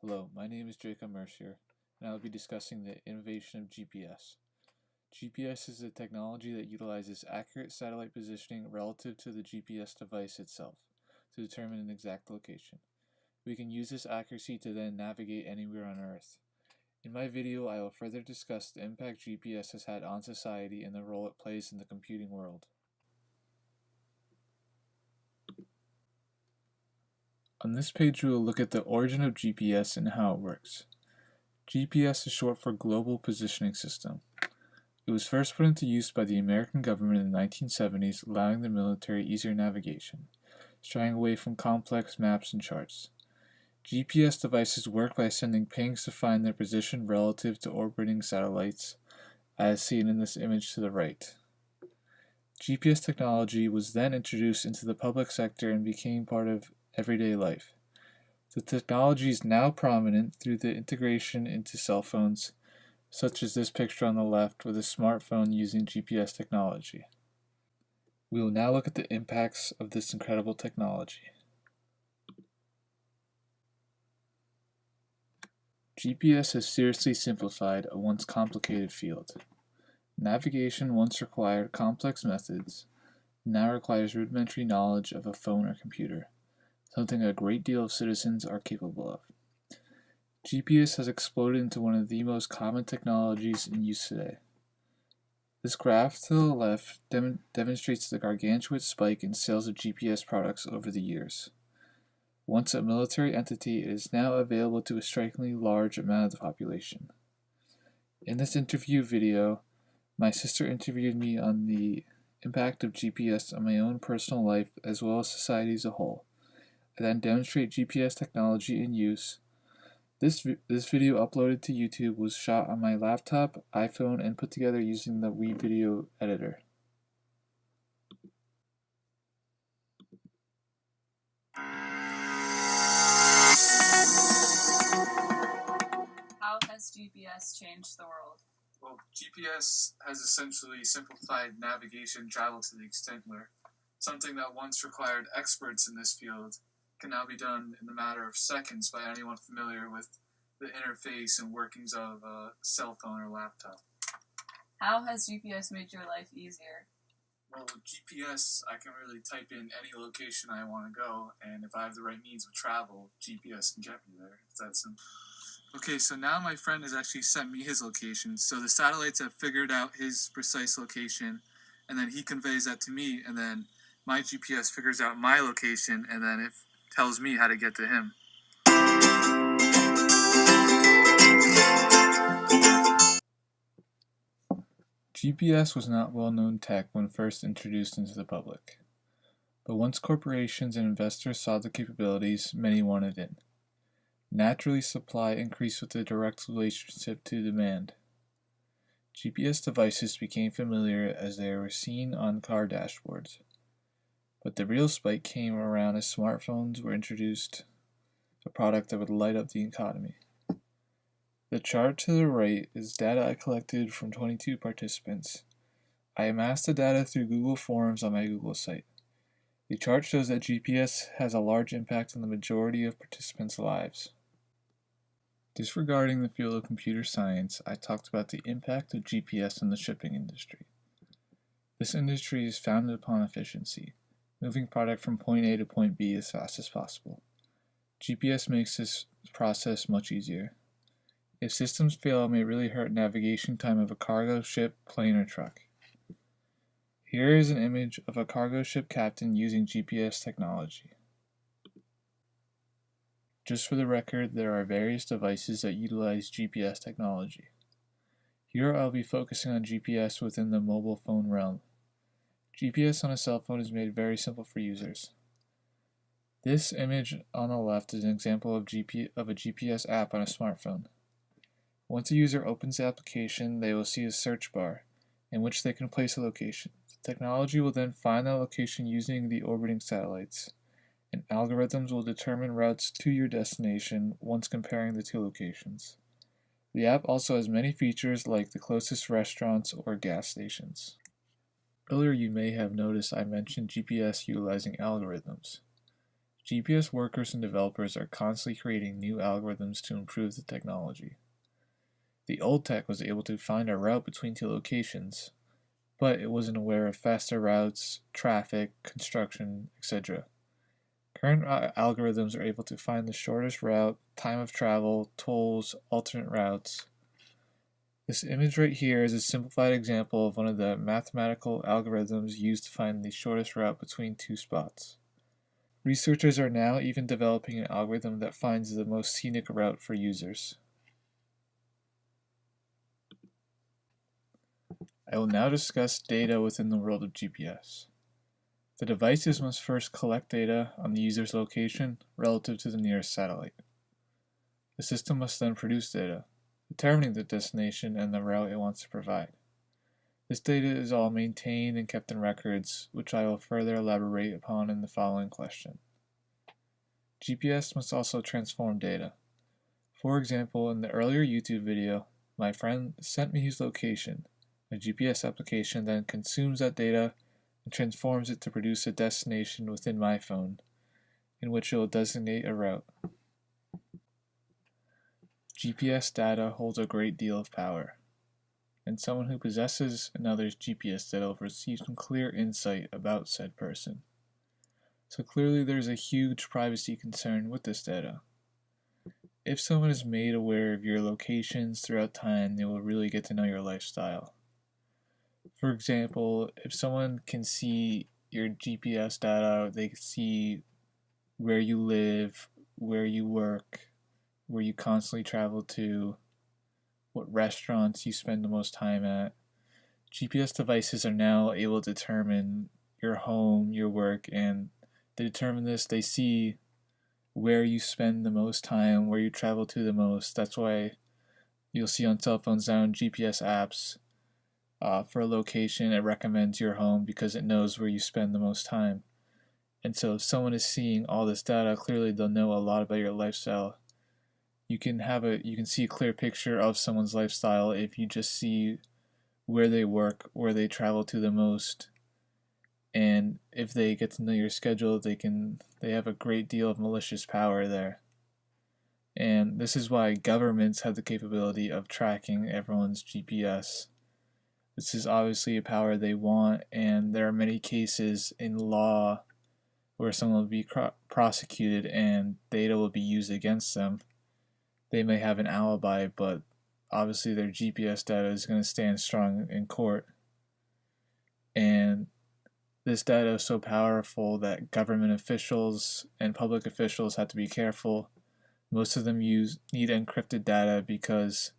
Hello, my name is Jacob Mercier, and I will be discussing the innovation of GPS. GPS is a technology that utilizes accurate satellite positioning relative to the GPS device itself to determine an exact location. We can use this accuracy to then navigate anywhere on Earth. In my video, I will further discuss the impact GPS has had on society and the role it plays in the computing world. On this page, we will look at the origin of GPS and how it works. GPS is short for Global Positioning System. It was first put into use by the American government in the 1970s, allowing the military easier navigation, straying away from complex maps and charts. GPS devices work by sending pings to find their position relative to orbiting satellites, as seen in this image to the right. GPS technology was then introduced into the public sector and became part of everyday life. The technology is now prominent through the integration into cell phones, such as this picture on the left with a smartphone using GPS technology. We will now look at the impacts of this incredible technology. GPS has seriously simplified a once complicated field. Navigation once required complex methods, now requires rudimentary knowledge of a phone or computer, something a great deal of citizens are capable of. GPS has exploded into one of the most common technologies in use today. This graph to the left demonstrates the gargantuan spike in sales of GPS products over the years. Once a military entity, it is now available to a strikingly large amount of the population. In this interview video, my sister interviewed me on the impact of GPS on my own personal life as well as society as a whole. I then demonstrate GPS technology in use. This video uploaded to YouTube was shot on my laptop, iPhone, and put together using the WeVideo editor. How has GPS changed the world? Well, GPS has essentially simplified navigation travel to the extent where something that once required experts in this field can now be done in a matter of seconds by anyone familiar with the interface and workings of a cell phone or laptop. How has GPS made your life easier? Well, with GPS, I can really type in any location I want to go, and if I have the right means of travel, GPS can get me there. It's that simple. Okay, so now my friend has actually sent me his location. So the satellites have figured out his precise location, and then he conveys that to me, and then my GPS figures out my location, and then it tells me how to get to him. GPS was not well-known tech when first introduced into the public. But once corporations and investors saw the capabilities, many wanted in. Naturally, supply increased with a direct relationship to demand. GPS devices became familiar as they were seen on car dashboards. But the real spike came around as smartphones were introduced, a product that would light up the economy. The chart to the right is data I collected from 22 participants. I amassed the data through Google Forms on my Google site. The chart shows that GPS has a large impact on the majority of participants' lives. Disregarding the field of computer science, I talked about the impact of GPS on the shipping industry. This industry is founded upon efficiency, moving product from point A to point B as fast as possible. GPS makes this process much easier. If systems fail, it may really hurt navigation time of a cargo ship, plane, or truck. Here is an image of a cargo ship captain using GPS technology. Just for the record, there are various devices that utilize GPS technology. Here I'll be focusing on GPS within the mobile phone realm. GPS on a cell phone is made very simple for users. This image on the left is an example of a GPS app on a smartphone. Once a user opens the application, they will see a search bar in which they can place a location. The technology will then find that location using the orbiting satellites, and algorithms will determine routes to your destination once comparing the two locations. The app also has many features like the closest restaurants or gas stations. Earlier you may have noticed I mentioned GPS utilizing algorithms. GPS workers and developers are constantly creating new algorithms to improve the technology. The old tech was able to find a route between two locations, but it wasn't aware of faster routes, traffic, construction, etc. Current algorithms are able to find the shortest route, time of travel, tolls, alternate routes. This image right here is a simplified example of one of the mathematical algorithms used to find the shortest route between two spots. Researchers are now even developing an algorithm that finds the most scenic route for users. I will now discuss data within the world of GPS. The devices must first collect data on the user's location relative to the nearest satellite. The system must then produce data, determining the destination and the route it wants to provide. This data is all maintained and kept in records, which I will further elaborate upon in the following question. GPS must also transform data. For example, in the earlier YouTube video, my friend sent me his location. A GPS application then consumes that data and transforms it to produce a destination within my phone, in which it will designate a route. GPS data holds a great deal of power, and someone who possesses another's GPS data will receive some clear insight about said person. So clearly there's a huge privacy concern with this data. If someone is made aware of your locations throughout time, they will really get to know your lifestyle. For example, if someone can see your GPS data, they can see where you live, where you work, where you constantly travel to, what restaurants you spend the most time at. GPS devices are now able to determine your home, your work, and they determine this. They see where you spend the most time, where you travel to the most. That's why you'll see on cell phones now in GPS apps for a location, it recommends your home because it knows where you spend the most time. And so if someone is seeing all this data, clearly they'll know a lot about your lifestyle. You can see a clear picture of someone's lifestyle if you just see where they work, where they travel to the most, and if they get to know your schedule, they have a great deal of malicious power there. And this is why governments have the capability of tracking everyone's GPS. This is obviously a power they want, and there are many cases in law where someone will be prosecuted and data will be used against them. They may have an alibi, but obviously their GPS data is going to stand strong in court. And this data is so powerful that government officials and public officials have to be careful. Most of them need encrypted data because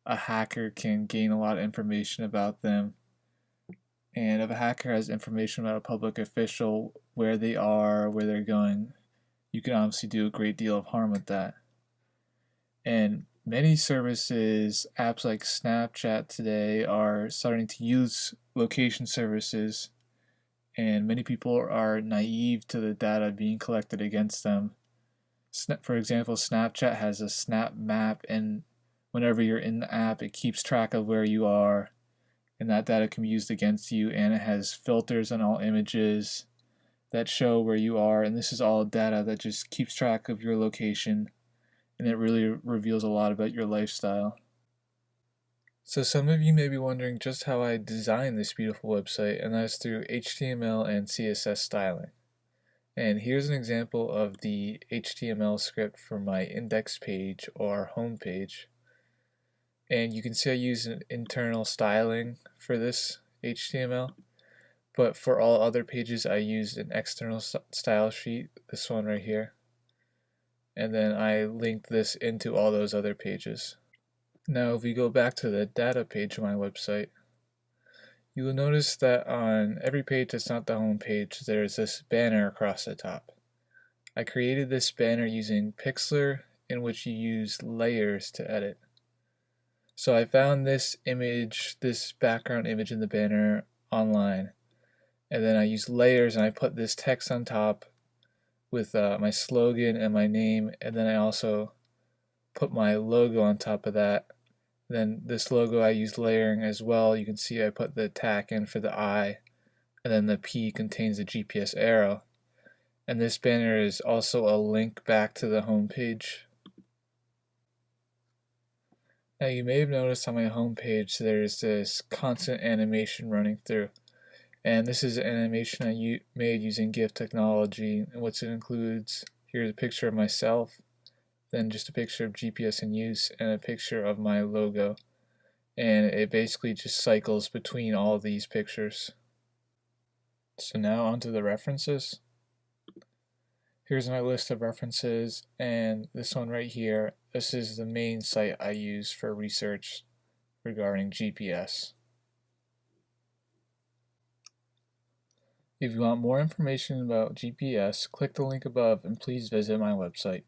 a hacker can gain a lot of information about them. And if a hacker has information about a public official, where they are, where they're going, you can obviously do a great deal of harm with that. And many services, apps like Snapchat today, are starting to use location services, and many people are naive to the data being collected against them. For example, Snapchat has a Snap Map, and whenever you're in the app, it keeps track of where you are, and that data can be used against you, and it has filters on all images that show where you are, and this is all data that just keeps track of your location, and it really reveals a lot about your lifestyle. So some of you may be wondering just how I designed this beautiful website, and that's through HTML and CSS styling. And here's an example of the HTML script for my index page or home page. And you can see I use an internal styling for this HTML, but for all other pages I used an external style sheet, this one right here. And then I linked this into all those other pages. Now if we go back to the data page of my website, you will notice that on every page that's not the home page, there's this banner across the top. I created this banner using Pixlr, in which you use layers to edit. So I found this image, this background image in the banner online, and then I used layers and I put this text on top with my slogan and my name, and then I also put my logo on top of that. Then this logo I used layering as well. You can see I put the tack in for the I, and then the P contains the GPS arrow. And this banner is also a link back to the home page. Now you may have noticed on my home page there's this constant animation running through. And this is an animation I made using GIF technology, and what it includes, here's a picture of myself, then just a picture of GPS in use, and a picture of my logo. And it basically just cycles between all these pictures. So now onto the references. Here's my list of references, and this one right here, this is the main site I use for research regarding GPS. If you want more information about GPS, click the link above and please visit my website.